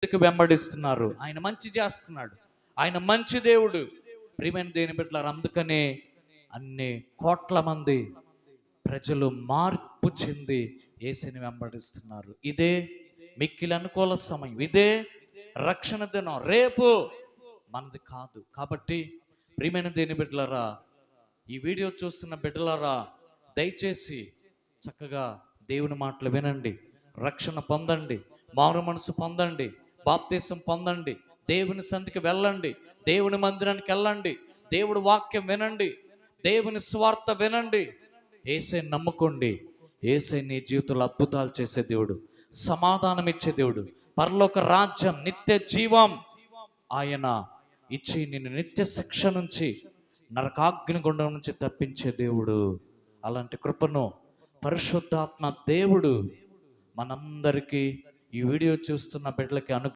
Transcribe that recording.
వెంబడిస్తున్నారు. ఆయన మంచి చేస్తున్నాడు, ఆయన మంచి దేవుడు. ప్రియమైన దేవుని బిడ్డలారా, అందుకనే అన్ని కోట్ల మంది ప్రజలు మార్పు చెంది యేసుని వెంబడిస్తున్నారు. ఇదే మిక్కిలి అనుకూల సమయం, ఇదే రక్షణ దినం. రేపు మనది కాదు. కాబట్టి ప్రియమైన దేవుని బిడ్డలారా, ఈ వీడియో చూస్తున్న బిడ్డలారా, దయచేసి చక్కగా దేవుని మాటలు వినండి, రక్షణ పొందండి, మారు మనసు పొందండి, బాప్తీసం పొందండి, దేవుని సన్నిధికి వెళ్ళండి, దేవుని మందిరానికి వెళ్ళండి, దేవుడి వాక్యం వినండి, దేవుని స్వార్థ వినండి, యేసయ్యని నమ్ముకోండి. యేసయ్య నీ జీవితంలో అద్భుతాలు చేసే దేవుడు, సమాధానం ఇచ్చే దేవుడు, పరలోక రాజ్యం, నిత్య జీవం ఆయన ఇచ్చి నిన్ను నిత్య శిక్ష నుంచి, నరకాగ్ని గుండం నుంచి తప్పించే దేవుడు. అలాంటి కృపను పరిశుద్ధాత్మ దేవుడు మనందరికీ, ఈ వీడియో చూస్తున్న బిడ్డలకి